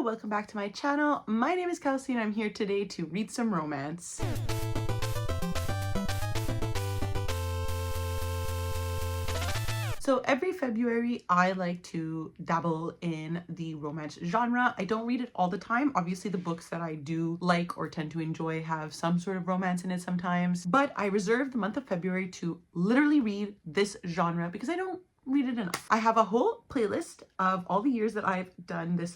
welcome back to my channel. My name is Kelsey and I'm here today to read some romance. So every February, I like to dabble in the romance genre. I don't read it all the time. Obviously, the books that I do like or tend to enjoy have some sort of romance in it sometimes. But I reserve the month of February to literally read this genre because I don't read it enough. I have a whole playlist of all the years that I've done this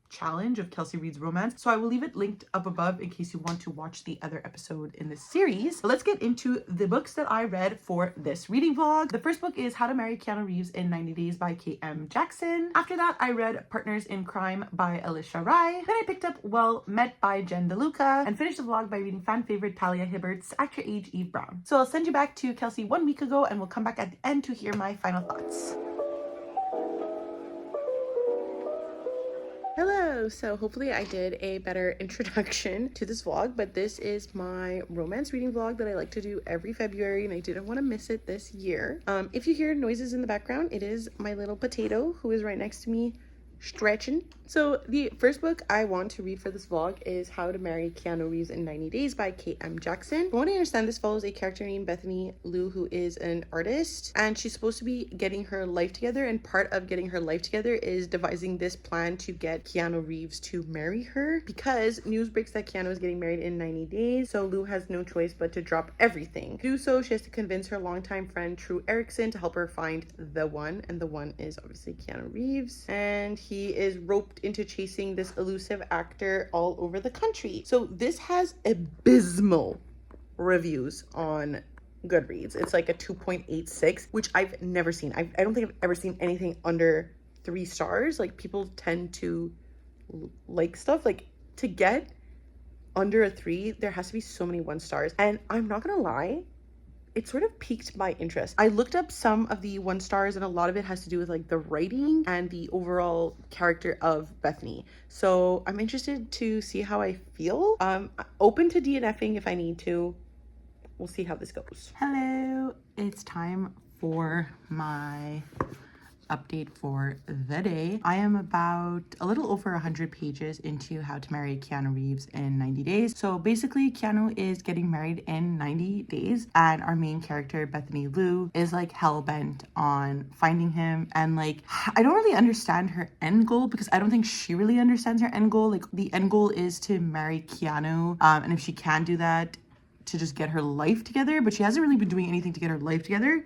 challenge of Kelsey Reads Romance. So I will leave it linked up above in case you want to watch the other episode in this series. But let's get into the books that I read for this reading vlog. The first book is How to Marry Keanu Reeves in 90 Days by K.M. Jackson. After that, I read Partners in Crime by Alicia Rai. Then I picked up Well Met by Jen DeLuca and finished the vlog by reading fan favorite Talia Hibbert's Act Your Age, Eve Brown. So I'll send you back to Kelsey 1 week ago and we'll come back at the end to hear my final thoughts. Hello, so hopefully I did a better introduction to this vlog, but this is my romance reading vlog that I like to do every February and I didn't want to miss it this year. If you hear noises in the background, it is my little potato who is right next to me stretching. So the first book I want to read for this vlog is How to Marry Keanu Reeves in 90 Days by K.M. Jackson. From what I understand, this follows a character named Bethany Liu who is an artist and she's supposed to be getting her life together, and part of getting her life together is devising this plan to get Keanu Reeves to marry her because news breaks that Keanu is getting married in 90 days. So Liu has no choice but to drop everything. To do so, she has to convince her longtime friend True Erickson to help her find the one, and the one is obviously Keanu Reeves, and he is roped into chasing this elusive actor all over the country. So this has abysmal reviews on Goodreads. It's like a 2.86, which I've never seen. I don't think I've ever seen anything under 3 stars. Like, people tend to like stuff like to get under a 3, there has to be so many 1 stars, and I'm not gonna lie, it sort of piqued my interest. I looked up some of the 1 stars and a lot of it has to do with like the writing and the overall character of Bethany. So I'm interested to see how I feel. Open to DNFing if I need to. We'll see how this goes. Hello, it's time for my update for the day. I am about a little over 100 pages into How to Marry Keanu Reeves in 90 Days. So basically, Keanu is getting married in 90 days and our main character, Bethany Liu, is like hell-bent on finding him, and like I don't really understand her end goal because I don't think she really understands her end goal. Like, the end goal is to marry Keanu, and if she can do that, to just get her life together, but she hasn't really been doing anything to get her life together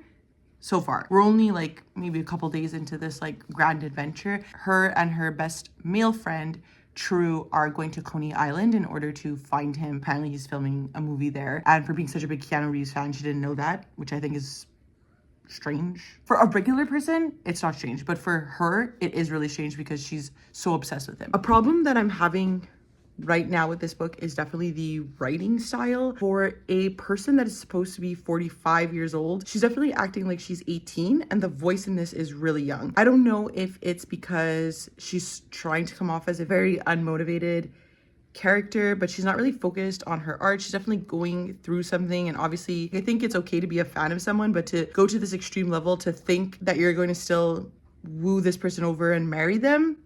so far. We're only like maybe a couple days into this like grand adventure. Her and her best male friend True are going to Coney Island in order to find him. Apparently he's filming a movie there, and for being such a big Keanu Reeves fan, she didn't know that, which I think is strange. For a regular person, it's not strange, but for her, it is really strange because she's so obsessed with him. A problem that I'm having right now with this book is definitely the writing style. For a person that is supposed to be 45 years old, she's definitely acting like she's 18, and the voice in this is really young. I don't know if it's because she's trying to come off as a very unmotivated character, but she's not really focused on her art. She's definitely going through something, and obviously I think it's okay to be a fan of someone, but to go to this extreme level to think that you're going to still woo this person over and marry them,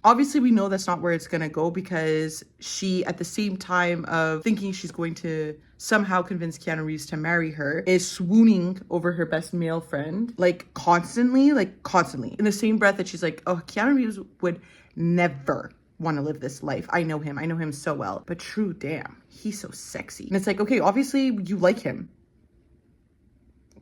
obviously we know that's not where it's gonna go, because she, at the same time of thinking she's going to somehow convince Keanu Reeves to marry her, is swooning over her best male friend, constantly, in the same breath that she's like, oh, Keanu Reeves would never want to live this life. I know him so well. But True, damn, he's so sexy. And it's like, okay, obviously you like him.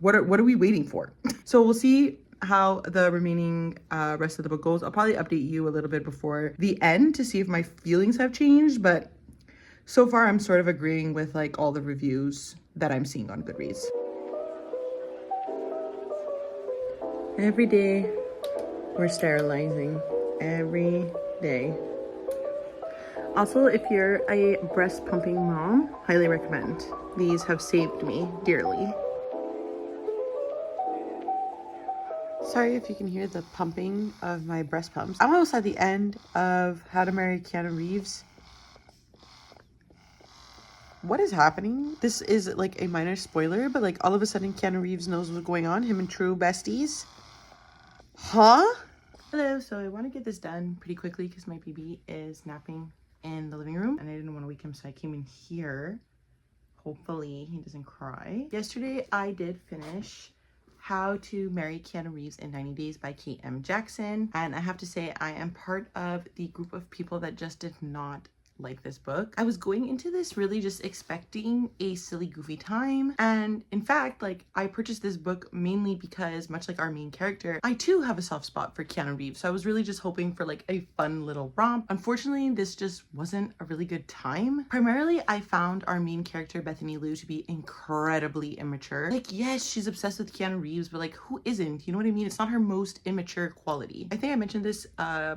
What are we waiting for? So we'll see how the remaining rest of the book goes. I'll probably update you a little bit before the end to see if my feelings have changed, but so far I'm sort of agreeing with like all the reviews that I'm seeing on Goodreads. Every day we're sterilizing. Every day. Also, if you're a breast pumping mom, highly recommend. These have saved me dearly. Sorry if you can hear the pumping of my breast pumps. I'm almost at the end of How to Marry Keanu Reeves. What is happening? This is like a minor spoiler, but like all of a sudden Keanu Reeves knows what's going on. Him and True besties. Huh? Hello, so I want to get this done pretty quickly because my baby is napping in the living room and I didn't want to wake him, so I came in here. Hopefully he doesn't cry. Yesterday I did finish How to Marry Keanu Reeves in 90 Days by K.M. Jackson, and I have to say I am part of the group of people that just did not like this book. I was going into this really just expecting a silly goofy time, and in fact, like, I purchased this book mainly because, much like our main character, I too have a soft spot for Keanu Reeves, so I was really just hoping for like a fun little romp. Unfortunately, this just wasn't a really good time. Primarily, I found our main character Bethany Liu to be incredibly immature. Like, yes, she's obsessed with Keanu Reeves, but like, who isn't? You know what I mean? It's not her most immature quality. I think I mentioned this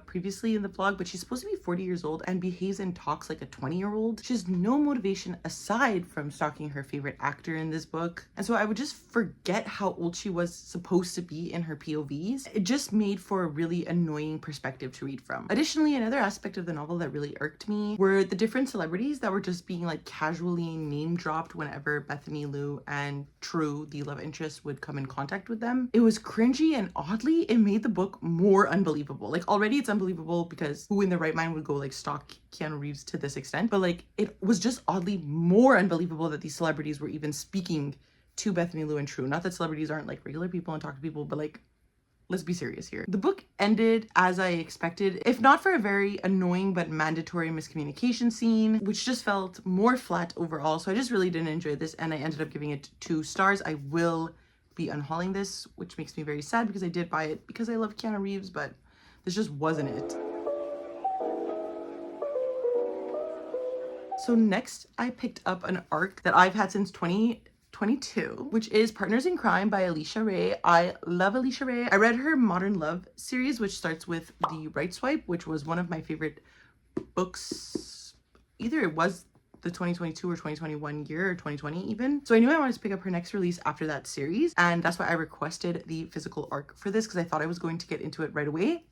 previously in the vlog, but she's supposed to be 40 years old and behaves and talks like a 20-year-old. She has no motivation aside from stalking her favorite actor in this book. And so I would just forget how old she was supposed to be in her POVs. It just made for a really annoying perspective to read from. Additionally, another aspect of the novel that really irked me were the different celebrities that were just being like casually name dropped whenever Bethany Liu and True, the love interest, would come in contact with them. It was cringy, and oddly, it made the book more unbelievable. Like, already it's unbelievable because who in their right mind would go like stalk Keanu Reeves to this extent, but like, it was just oddly more unbelievable that these celebrities were even speaking to Bethany Liu and True. Not that celebrities aren't like regular people and talk to people, but like, let's be serious here. The book ended as I expected, if not for a very annoying but mandatory miscommunication scene, which just felt more flat overall. So I just really didn't enjoy this, and I ended up giving it 2 stars. I will be unhauling this, which makes me very sad because I did buy it because I love Keanu Reeves, but this just wasn't it. So next, I picked up an arc that I've had since 2022, which is Partners in Crime by Alicia Ray. I love Alicia Ray. I read her Modern Love series, which starts with The Right Swipe, which was one of my favorite books. Either it was the 2022 or 2021 year, or 2020 even. So I knew I wanted to pick up her next release after that series, and that's why I requested the physical arc for this, because I thought I was going to get into it right away.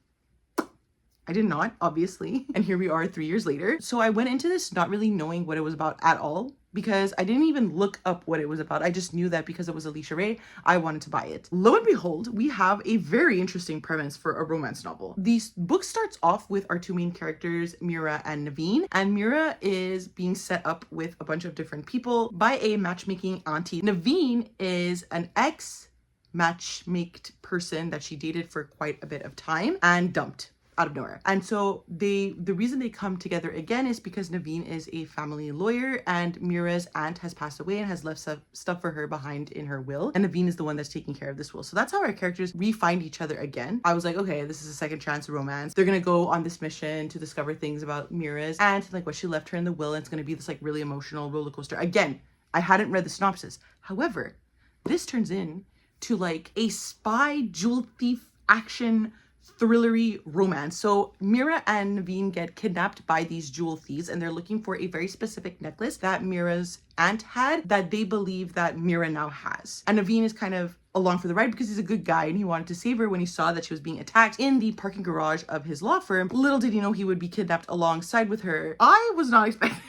I did not, obviously. And here we are 3 years later. So I went into this not really knowing what it was about at all, because I didn't even look up what it was about. I just knew that because it was Alicia Ray, I wanted to buy it. Lo and behold, we have a very interesting premise for a romance novel. The book starts off with our 2 main characters, Mira and Naveen. And Mira is being set up with a bunch of different people by a matchmaking auntie. Naveen is an ex-matchmaked person that she dated for quite a bit of time and dumped out of nowhere. And so the reason they come together again is because Naveen is a family lawyer and Mira's aunt has passed away and has left stuff for her behind in her will, and Naveen is the one that's taking care of this will. So that's how our characters re-find each other again. I was like, okay, this is a second chance romance. They're gonna go on this mission to discover things about Mira's aunt, like what she left her in the will, and it's gonna be this like really emotional roller coaster. Again, I hadn't read the synopsis. However, this turns in to like a spy jewel thief action thrillery romance. So Mira and Naveen get kidnapped by these jewel thieves, and they're looking for a very specific necklace that Mira's aunt had that they believe that Mira now has. And Naveen is kind of along for the ride because he's a good guy and he wanted to save her when he saw that she was being attacked in the parking garage of his law firm. Little did he know he would be kidnapped alongside with her. I was not expecting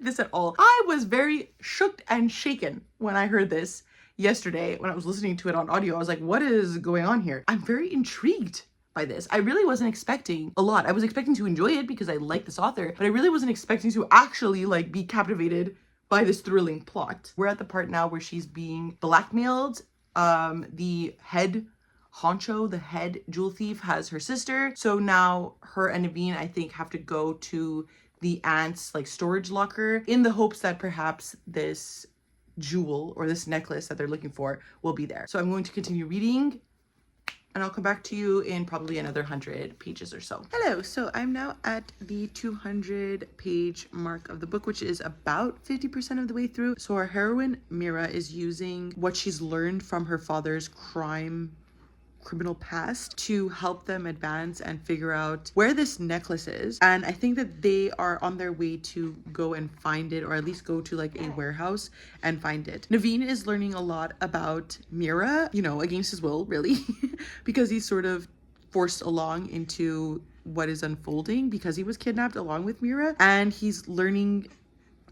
this at all. I was very shook and shaken when I heard this yesterday when I was listening to it on audio. I was like, what is going on here? I'm very intrigued by this. I really wasn't expecting a lot. I was expecting to enjoy it because I like this author, but I really wasn't expecting to actually like be captivated by this thrilling plot. We're at the part now where she's being blackmailed. The head honcho, the head jewel thief, has her sister. So now her and Naveen, I think, have to go to the aunt's like storage locker in the hopes that perhaps this jewel or this necklace that they're looking for will be there. So I'm going to continue reading, and I'll come back to you in probably another 100 pages or so. Hello, so I'm now at the 200 page mark of the book, which is about 50% of the way through. So our heroine, Mira, is using what she's learned from her father's criminal past to help them advance and figure out where this necklace is. And I think that they are on their way to go and find it, or at least go to like a warehouse and find it. Naveen is learning a lot about Mira, you know, against his will, really, because he's sort of forced along into what is unfolding because he was kidnapped along with Mira, and he's learning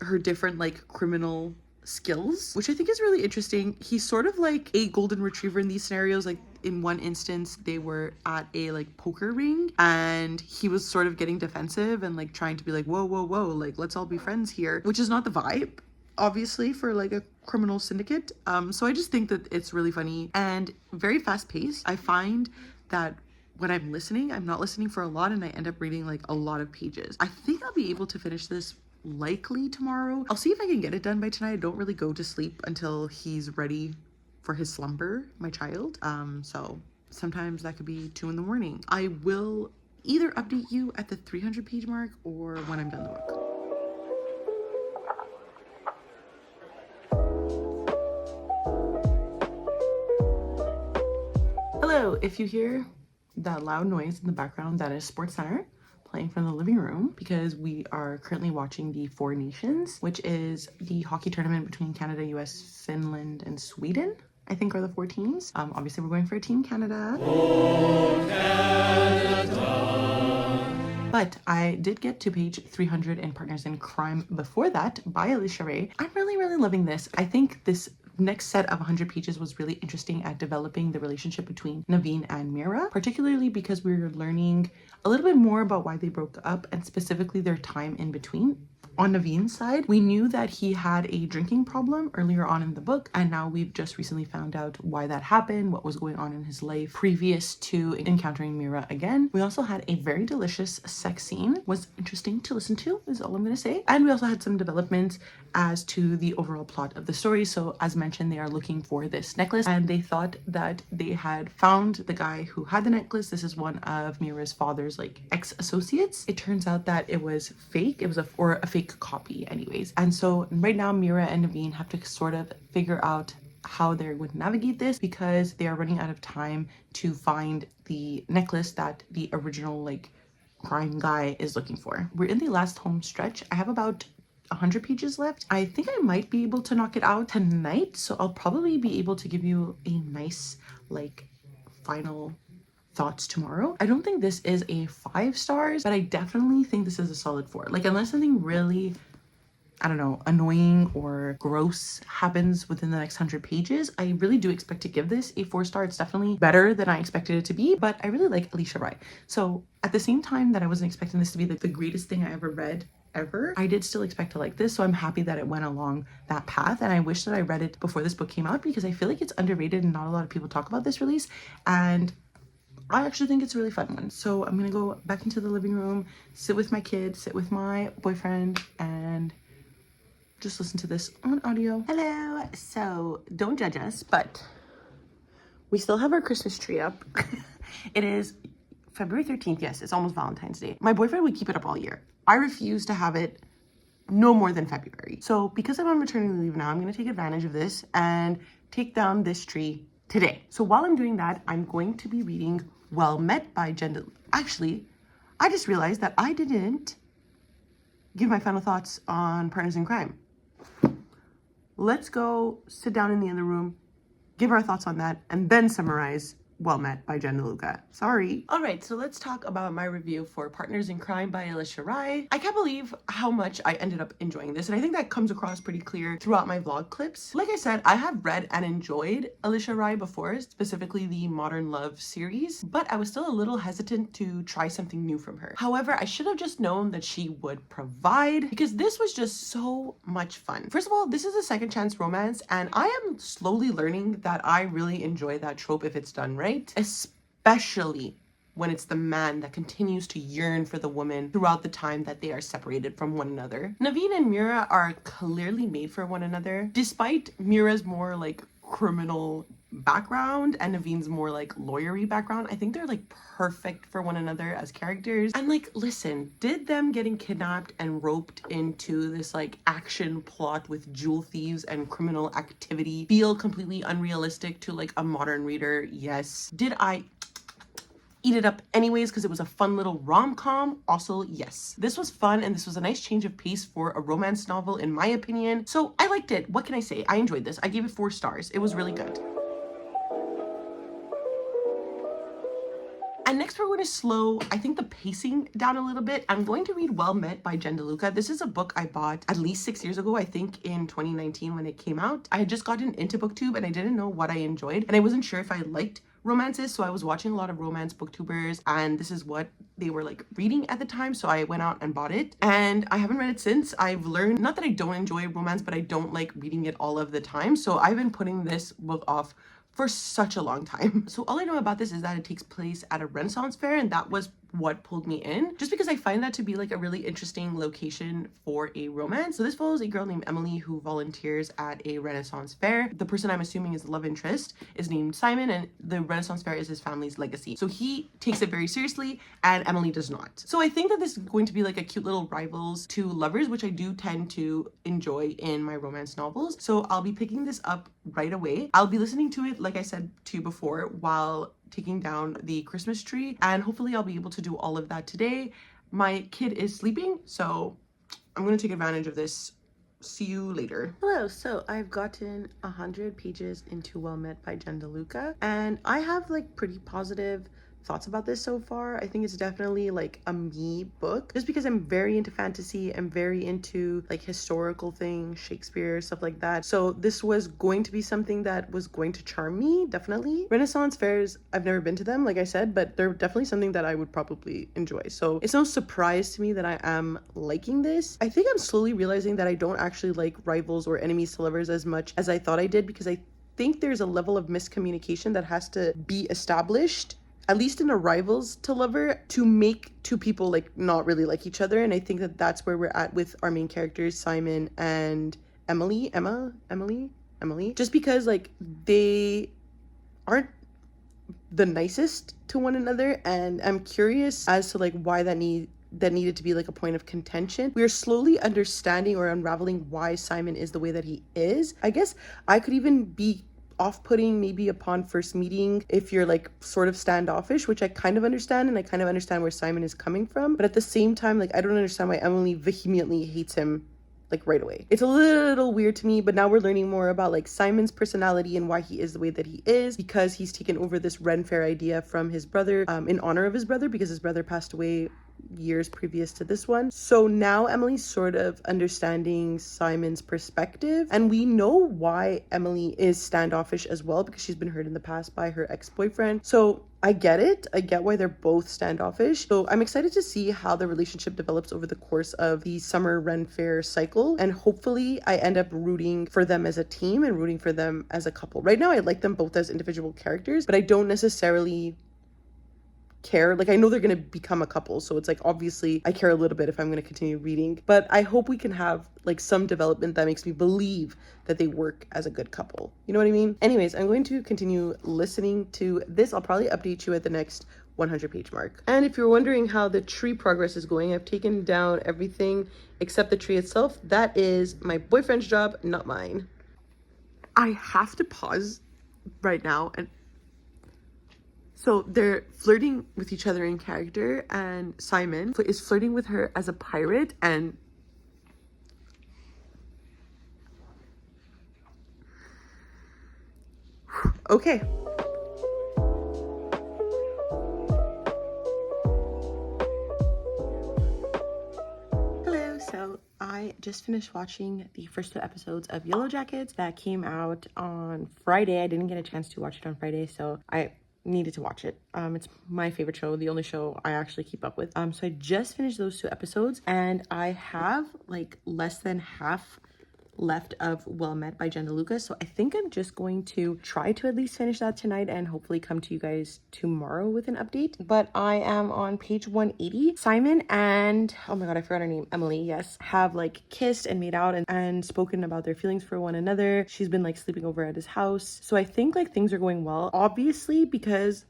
her different like criminal skills, which I think is really interesting. He's sort of like a golden retriever in these scenarios. Like, in one instance they were at a like poker ring and he was sort of getting defensive and like trying to be like, whoa, whoa, whoa, like let's all be friends here, which is not the vibe obviously for like a criminal syndicate. So I just think that it's really funny and very fast paced. I find that when I'm listening, I'm not listening for a lot and I end up reading like a lot of pages. I think I'll be able to finish this likely tomorrow. I'll see if I can get it done by tonight. I don't really go to sleep until he's ready for his slumber, my child. So sometimes that could be 2 a.m. I will either update you at the 300 page mark or when I'm done the book. Hello, if you hear that loud noise in the background, that is Sports Center playing from the living room because we are currently watching the Four Nations, which is the hockey tournament between Canada, US, Finland, and Sweden. I think are the 4 teams. Obviously we're going for Team Canada. Oh, Canada. But I did get to page 300 in Partners in Crime before that by Alicia Ray. I'm really loving this. I think this next set of 100 pages was really interesting at developing the relationship between Naveen and Mira, particularly because we were learning a little bit more about why they broke up and specifically their time in between. On Naveen's side, we knew that he had a drinking problem earlier on in the book, and now we've just recently found out why that happened, what was going on in his life previous to encountering Mira again. We also had a very delicious sex scene, was interesting to listen to, is all I'm gonna say. And we also had some developments as to the overall plot of the story. So as mentioned, they are looking for this necklace and they thought that they had found the guy who had the necklace. This is one of Mira's father's like ex-associates. It turns out that it was fake. It was a fake copy anyways. And so right now Mira and Naveen have to sort of figure out how they would navigate this because they are running out of time to find the necklace that the original like crime guy is looking for. We're in the last home stretch. I have about 100 pages left. I think I might be able to knock it out tonight, so I'll probably be able to give you a nice like final thoughts tomorrow. I don't think this is a 5 stars, but I definitely think this is a solid 4. Like unless something really, I don't know, annoying or gross happens within the next 100 pages, I really do expect to give this a 4 star. It's definitely better than I expected it to be, but I really like Alicia Rai. So at the same time that I wasn't expecting this to be like the greatest thing I ever read ever, I did still expect to like this. So I'm happy that it went along that path. And I wish that I read it before this book came out because I feel like it's underrated and not a lot of people talk about this release. And I actually think it's a really fun one. So I'm gonna go back into the living room, sit with my kids, sit with my boyfriend, and just listen to this on audio. Hello. So don't judge us, but we still have our Christmas tree up. It is February 13th. Yes, it's almost Valentine's Day. My boyfriend would keep it up all year. I refuse to have it no more than February. So because I'm on maternity leave now, I'm going to take advantage of this and take down this tree today. So while I'm doing that, I'm going to be reading Well Met by Jen. Actually, I just realized that I didn't give my final thoughts on Partners in Crime. Let's go sit down in the other room, give our thoughts on that, and then summarize Well Met by Jen DeLuca. Sorry. All right, so let's talk about my review for Partners in Crime by Alicia Rai. I can't believe how much I ended up enjoying this, and I think that comes across pretty clear throughout my vlog clips. Like I said, I have read and enjoyed Alicia Rai before, specifically the Modern Love series, but I was still a little hesitant to try something new from her. However, I should have just known that she would provide because this was just so much fun. First of all, this is a second chance romance, and I am slowly learning that I really enjoy that trope if it's done right, especially when it's the man that continues to yearn for the woman throughout the time that they are separated from one another. Naveen and Mira are clearly made for one another, despite Mira's more like criminal background and Naveen's more like lawyery background. I think they're like perfect for one another as characters. And like, listen, did them getting kidnapped and roped into this like action plot with jewel thieves and criminal activity feel completely unrealistic to like a modern reader? Yes. Did I eat it up anyways because it was a fun little rom-com? Also, yes. This was fun and this was a nice change of pace for a romance novel in my opinion. So I liked it. What can I say? I enjoyed this. I gave it 4 stars. It was really good. And next we're going to slow, I think, the pacing down a little bit. I'm going to read Well Met by Jen DeLuca. This is a book I bought at least 6 years ago, I think in 2019 when it came out. I had just gotten into BookTube and I didn't know what I enjoyed and I wasn't sure if I liked romances. So I was watching a lot of romance booktubers, and this is what they were like reading at the time. So I went out and bought it, and I haven't read it since. I've learned, not that I don't enjoy romance, but I don't like reading it all of the time. So I've been putting this book off for such a long time. So all I know about this is that it takes place at a Renaissance fair, and that was what pulled me in, just because I find that to be like a really interesting location for a romance. So this follows a girl named Emily who volunteers at a Renaissance fair. The person I'm assuming is the love interest is named Simon, and the Renaissance fair is his family's legacy. So he takes it very seriously and Emily does not. So I think that this is going to be like a cute little rivals to lovers, which I do tend to enjoy in my romance novels. So I'll be picking this up right away. I'll be listening to it, like I said to you before, while taking down the Christmas tree, and hopefully I'll be able to do all of that today. My kid is sleeping, so I'm gonna take advantage of this. See you later. Hello, so I've gotten 100 pages into Well Met by Jen DeLuca, and I have like pretty positive thoughts about this so far. I think it's definitely like a me book, just because I'm very into fantasy. I'm very into like historical things, Shakespeare, stuff like that. So this was going to be something that was going to charm me, definitely. Renaissance fairs, I've never been to them, like I said, but they're definitely something that I would probably enjoy. So it's no surprise to me that I am liking this. I think I'm slowly realizing that I don't actually like rivals or enemies to lovers as much as I thought I did, because I think there's a level of miscommunication that has to be established, at least in a rivals to lover, to make two people like not really like each other. And I think that that's where we're at with our main characters, Simon and Emily, just because like they aren't the nicest to one another, and I'm curious as to like why that needed to be like a point of contention. We are slowly understanding or unraveling why Simon is the way that he is. I guess I could even be off-putting maybe upon first meeting if you're like sort of standoffish, which I kind of understand, and I kind of understand where Simon is coming from, but at the same time, like I don't understand why Emily vehemently hates him like right away. It's a little weird to me, but now we're learning more about like Simon's personality and why he is the way that he is, because he's taken over this Ren Fair idea from his brother, in honor of his brother, because his brother passed away years previous to this one. So now Emily's sort of understanding Simon's perspective, and we know why Emily is standoffish as well, because she's been hurt in the past by her ex-boyfriend. So I get it. I get why they're both standoffish. So I'm excited to see how the relationship develops over the course of the summer Ren Fair cycle, and hopefully I end up rooting for them as a team and rooting for them as a couple. Right now I like them both as individual characters, but I don't necessarily care. Like I know they're gonna become a couple, so it's like obviously I care a little bit if I'm gonna continue reading, but I hope we can have like some development that makes me believe that they work as a good couple. You know what I mean? Anyways, I'm going to continue listening to this. I'll probably update you at the next 100 page mark. And if you're wondering how the tree progress is going, I've taken down everything except the tree itself. That is my boyfriend's job, not mine. I have to pause right now, and so they're flirting with each other in character, and Simon is flirting with her as a pirate, and okay. Hello, so I just finished watching the first 2 episodes of Yellow Jackets that came out on Friday. I didn't get a chance to watch it on Friday, so I needed to watch it. It's my favorite show, the only show I actually keep up with. So I just finished those 2 episodes, and I have like less than half left of Well Met by Jen DeLuca, so I think I'm just going to try to at least finish that tonight and hopefully come to you guys tomorrow with an update. But I am on page 180. Simon and, oh my god, I forgot her name, Emily, yes, have like kissed and made out and spoken about their feelings for one another. She's been like sleeping over at his house, so I think like things are going well, obviously, because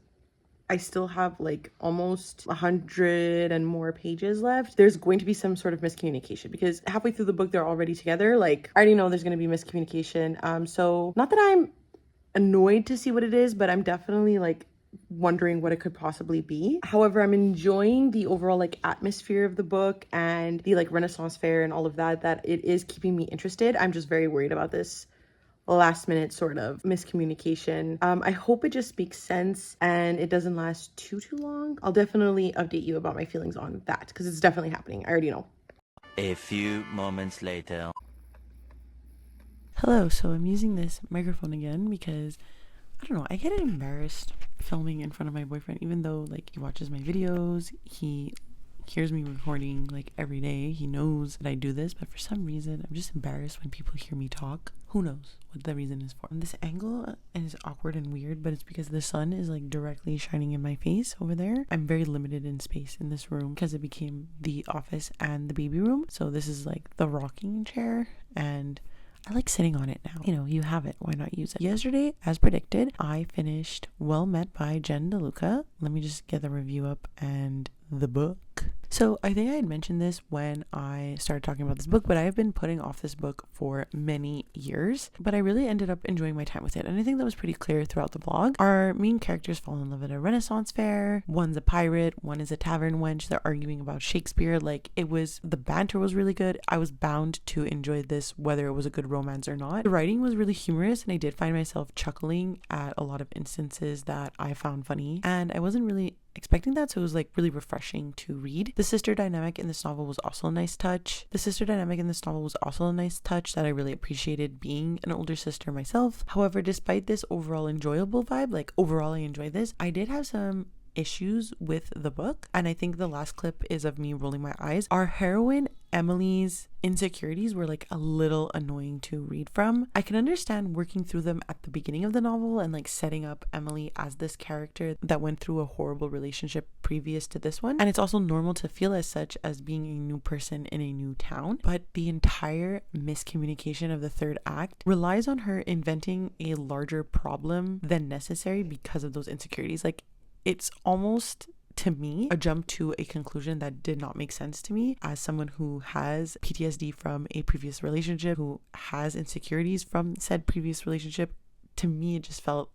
I still have like almost 100 and more pages left. There's going to be some sort of miscommunication, because halfway through the book they're already together. Like I already know there's going to be miscommunication. So not that I'm annoyed to see what it is, but I'm definitely like wondering what it could possibly be. However, I'm enjoying the overall like atmosphere of the book and the like Renaissance fair and all of that it is keeping me interested. I'm just very worried about this last minute sort of miscommunication. I hope it just makes sense and it doesn't last too long. I'll definitely update you about my feelings on that, because it's definitely happening. I already know. A few moments later. Hello, so I'm using this microphone again because I don't know, I get embarrassed filming in front of my boyfriend, even though like he watches my videos, he hears me recording like every day, he knows that I do this, but for some reason I'm just embarrassed when people hear me talk. Who knows what the reason is for. And this angle is awkward and weird, but it's because the sun is like directly shining in my face over there. I'm very limited in space in this room because it became the office and the baby room. So this is like the rocking chair, and I like sitting on it now. You know, you have it, why not use it? Yesterday, as predicted, I finished Well Met by Jen DeLuca. Let me just get the review up and the book. So I think I had mentioned this when I started talking about this book, but I have been putting off this book for many years, but I really ended up enjoying my time with it. And I think that was pretty clear throughout the vlog. Our main characters fall in love at a Renaissance fair. One's a pirate, one is a tavern wench. They're arguing about Shakespeare. Like, the banter was really good. I was bound to enjoy this, whether it was a good romance or not. The writing was really humorous, and I did find myself chuckling at a lot of instances that I found funny. And I wasn't really expecting that, so it was like really refreshing to read. The sister dynamic in this novel was also a nice touch. That I really appreciated, being an older sister myself. However, despite this overall enjoyable vibe, like overall I enjoyed this, I did have some issues with the book, and I think the last clip is of me rolling my eyes. Our heroine Emily's insecurities were like a little annoying to read from. I can understand working through them at the beginning of the novel and like setting up Emily as this character that went through a horrible relationship previous to this one, and it's also normal to feel as such as being a new person in a new town. But the entire miscommunication of the third act relies on her inventing a larger problem than necessary because of those insecurities. Like, it's almost, to me, a jump to a conclusion that did not make sense to me as someone who has PTSD from a previous relationship, who has insecurities from said previous relationship. To me, it just felt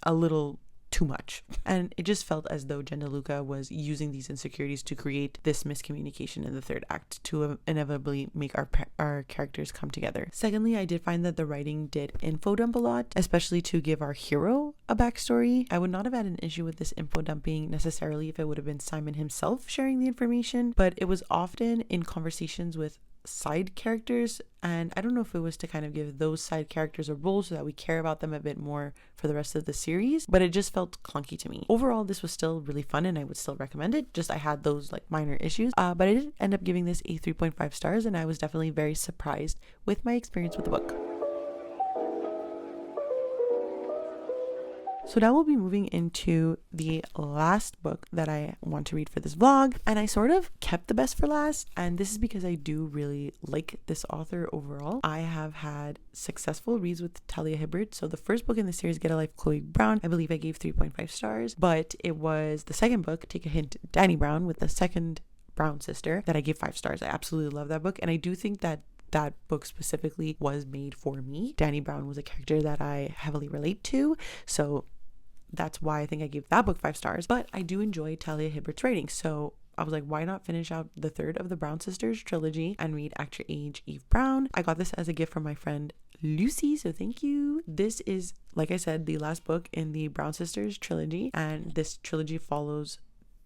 a little too much. And it just felt as though Jen DeLuca was using these insecurities to create this miscommunication in the third act to inevitably make our characters come together. Secondly, I did find that the writing did info dump a lot, especially to give our hero a backstory. I would not have had an issue with this info dumping necessarily if it would have been Simon himself sharing the information, but it was often in conversations with side characters, and I don't know if it was to kind of give those side characters a role so that we care about them a bit more for the rest of the series, but it just felt clunky to me. Overall, this was still really fun and I would still recommend it, just I had those like minor issues, but I did end up giving this a 3.5 stars, and I was definitely very surprised with my experience with the book. So now we'll be moving into the last book that I want to read for this vlog, and I sort of kept the best for last, and this is because I do really like this author overall. I have had successful reads with Talia Hibbert. So the first book in the series, Get a Life, Chloe Brown, I believe I gave 3.5 stars, but it was the second book, Take a Hint, Danny Brown, with the second Brown sister, that I gave 5 stars. I absolutely love that book, and I do think that book specifically was made for me. Danny Brown was a character that I heavily relate to, so that's why I think I gave that book 5 stars. But I do enjoy Talia Hibbert's writing, so I was like, why not finish out the third of the Brown Sisters trilogy and read Act Your Age, Eve Brown. I got this as a gift from my friend Lucy, so thank you. This is, like I said, the last book in the Brown Sisters trilogy, and this trilogy follows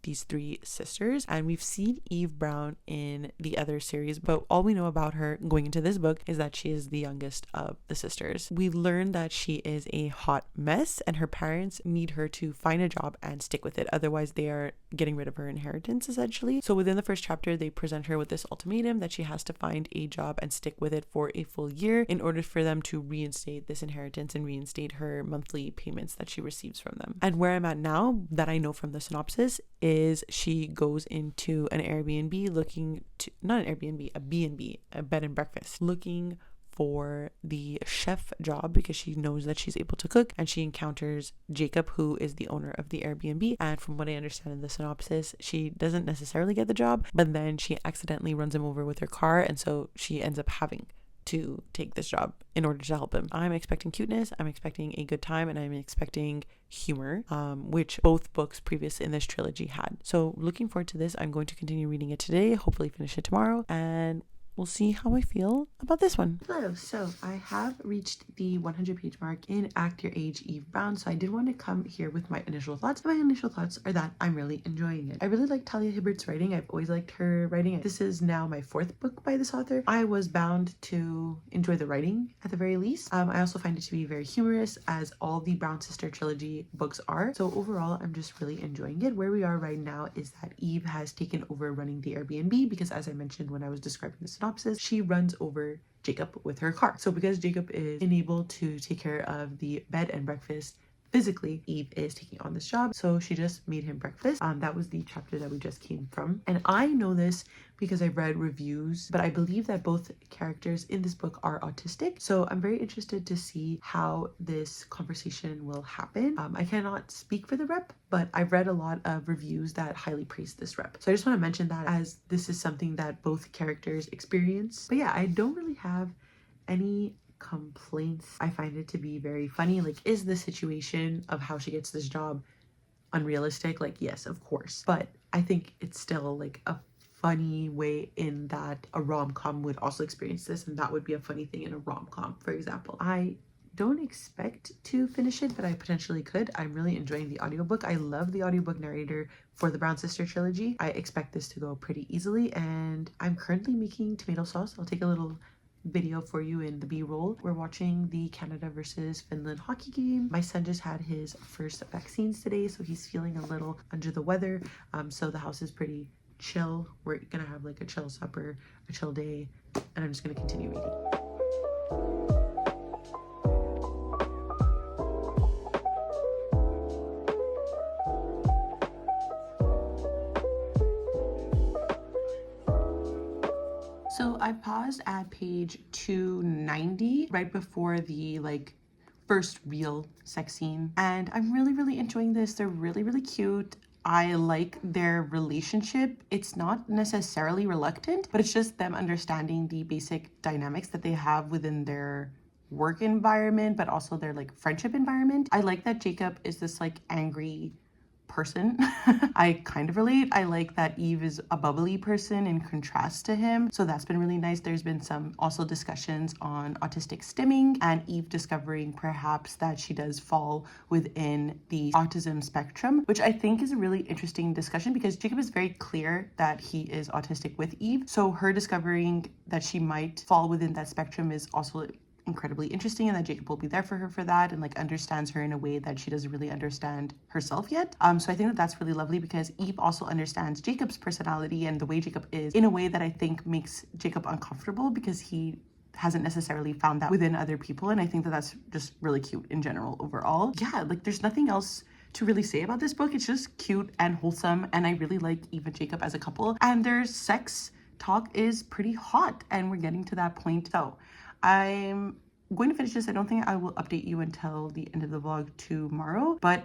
these 3 sisters, and we've seen Eve Brown in the other series, but all we know about her going into this book is that she is the youngest of the sisters. We learn that she is a hot mess and her parents need her to find a job and stick with it, otherwise they are getting rid of her inheritance essentially. So within the first chapter, they present her with this ultimatum that she has to find a job and stick with it for a full year in order for them to reinstate this inheritance and reinstate her monthly payments that she receives from them. And where I'm at now, that I know from the synopsis, is she goes into an Airbnb looking to, not an Airbnb, a B&B, a bed and breakfast, looking for the chef job because she knows that she's able to cook, and she encounters Jacob, who is the owner of the Airbnb, and from what I understand in the synopsis, she doesn't necessarily get the job, but then she accidentally runs him over with her car, and so she ends up having to take this job in order to help him. I'm expecting cuteness, I'm expecting a good time, and I'm expecting humor, which both books previous in this trilogy had. So looking forward to this. I'm going to continue reading it today, hopefully finish it tomorrow, and we'll see how I feel about this one. Hello, so I have reached the 100-page mark in Act Your Age Eve Brown, so I did want to come here with my initial thoughts. My initial thoughts are that I'm really enjoying it. I really like Talia Hibbert's writing. I've always liked her writing. This is now my 4th book by this author. I was bound to enjoy the writing at the very least. I also find it to be very humorous, as all the Brown Sister trilogy books are. So overall, I'm just really enjoying it. Where we are right now is that Eve has taken over running the Airbnb because, as I mentioned when I was describing the synopsis, she runs over Jacob with her car. So because Jacob is unable to take care of the bed and breakfast physically, Eve is taking on this job. So she just made him breakfast. That was the chapter that we just came from. And I know this because I've read reviews, but I believe that both characters in this book are autistic. So I'm very interested to see how this conversation will happen. I cannot speak for the rep, but I've read a lot of reviews that highly praise this rep. So I just want to mention that, as this is something that both characters experience. But yeah, I don't really have any complaints. I find it to be very funny. Like, is the situation of how she gets this job unrealistic? Like, yes, of course. But I think it's still like a funny way in that a rom-com would also experience this, and that would be a funny thing in a rom-com, for example. I don't expect to finish it, but I potentially could. I'm really enjoying the audiobook. I love the audiobook narrator for the Brown Sister trilogy. I expect this to go pretty easily, and I'm currently making tomato sauce. I'll take a little video for you in the B-roll. We're watching the Canada versus Finland hockey game. My son just had his first vaccines today, so he's feeling a little under the weather. So the house is pretty chill. We're gonna have like a chill supper, a chill day, and I'm just gonna continue reading. So I paused at page 290 right before the first real sex scene, and I'm really enjoying this. They're really cute. I like their relationship. It's not necessarily reluctant, but it's just them understanding the basic dynamics that they have within their work environment, but also their friendship environment. I like that Jacob is this angry person. I kind of relate. I like that Eve is a bubbly person in contrast to him. So that's been really nice. There's been some also discussions on autistic stimming and Eve discovering perhaps that she does fall within the autism spectrum, which I think is a really interesting discussion because Jacob is very clear that he is autistic with Eve. So her discovering that she might fall within that spectrum is also incredibly interesting, and that Jacob will be there for her for that and understands her in a way that she doesn't really understand herself yet. So I think that that's really lovely because Eve also understands Jacob's personality and the way Jacob is in a way that I think makes Jacob uncomfortable because he hasn't necessarily found that within other people, and I think that that's just really cute in general overall. Yeah, there's nothing else to really say about this book. It's just cute and wholesome, and I really like Eve and Jacob as a couple, and their sex talk is pretty hot, and we're getting to that point. So I'm going to finish this. I don't think I will update you until the end of the vlog tomorrow, but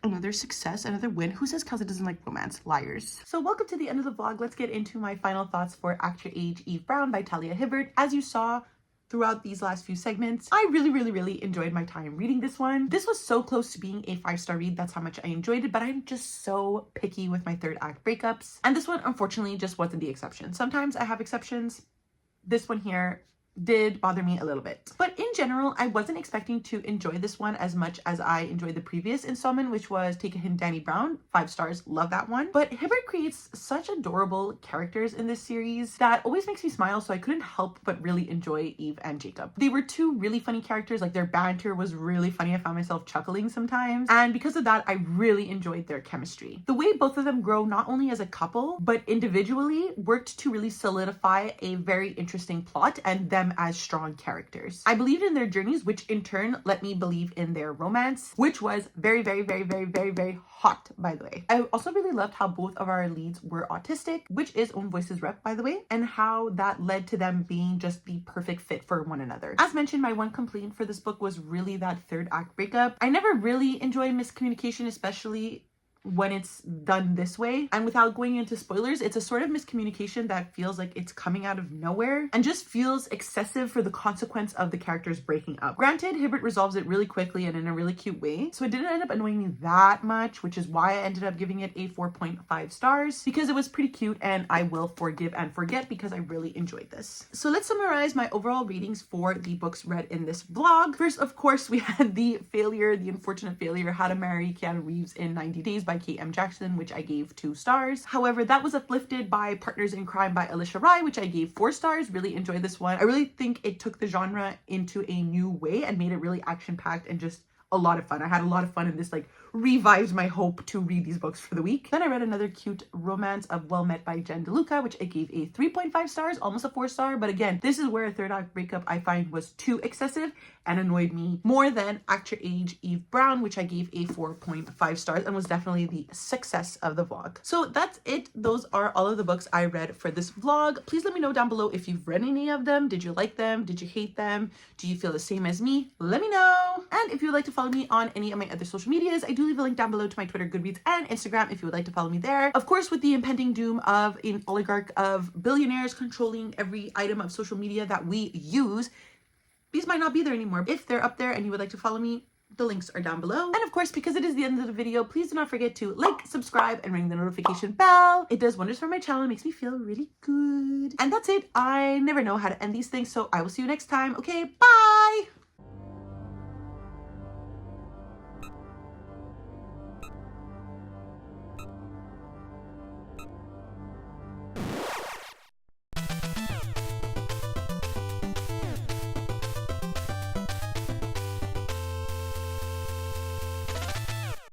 another success, another win. Who says Kelsey doesn't like romance? Liars. So welcome to the end of the vlog. Let's get into my final thoughts for Act Your Age Eve Brown by Talia Hibbert. As you saw throughout these last few segments, I really enjoyed my time reading this one. This was so close to being a 5-star read. That's how much I enjoyed it, but I'm just so picky with my third act breakups, and this one unfortunately just wasn't the exception. Sometimes I have exceptions. This one here did bother me a little bit. But in general, I wasn't expecting to enjoy this one as much as I enjoyed the previous installment, which was Take a Hint, Danny Brown. 5 stars, love that one. But Hibbert creates such adorable characters in this series that always makes me smile, so I couldn't help but really enjoy Eve and Jacob. They were two really funny characters. Their banter was really funny. I found myself chuckling sometimes. And because of that, I really enjoyed their chemistry. The way both of them grow, not only as a couple, but individually, worked to really solidify a very interesting plot and them as strong characters. I believed in their journeys, which in turn let me believe in their romance, which was very hot, by the way. I also really loved how both of our leads were autistic, which is Own Voices rep, by the way, and how that led to them being just the perfect fit for one another. As mentioned, my one complaint for this book was really that third act breakup. I never really enjoy miscommunication, especially when it's done this way. And without going into spoilers, it's a sort of miscommunication that feels like it's coming out of nowhere and just feels excessive for the consequence of the characters breaking up. Granted, Hibbert resolves it really quickly and in a really cute way, so it didn't end up annoying me that much, which is why I ended up giving it a 4.5 stars, because it was pretty cute and I will forgive and forget because I really enjoyed this. So let's summarize my overall ratings for the books read in this vlog. First, of course, we had the unfortunate failure, How to Marry Keanu Reeves in 90 Days by K.M. Jackson, which I gave 2 stars. However, that was uplifted by Partners in Crime by Alicia Rai, which I gave 4 stars. Really enjoyed this one. I really think it took the genre into a new way and made it really action-packed and just a lot of fun. I had a lot of fun, and this like revives my hope to read these books for the week. Then I read another cute romance of Well Met by Jen DeLuca, which I gave a 3.5 stars, almost a 4 star. But again, this is where a third act breakup I find was too excessive and annoyed me more than Act Your Age Eve Brown, which I gave a 4.5 stars and was definitely the success of the vlog. So that's it. Those are all of the books I read for this vlog. Please let me know down below if you've read any of them. Did you like them? Did you hate them? Do you feel the same as me? Let me know. And if you would like to follow me on any of my other social medias, I do leave a link down below to my Twitter, Goodreads, and Instagram if you would like to follow me there. Of course, with the impending doom of an oligarch of billionaires controlling every item of social media that we use, these might not be there anymore. If they're up there and you would like to follow me, the links are down below. And of course, because it is the end of the video, please do not forget to like, subscribe, and ring the notification bell. It does wonders for my channel. It makes me feel really good. And that's it. I never know how to end these things, so I will see you next time. Okay, bye!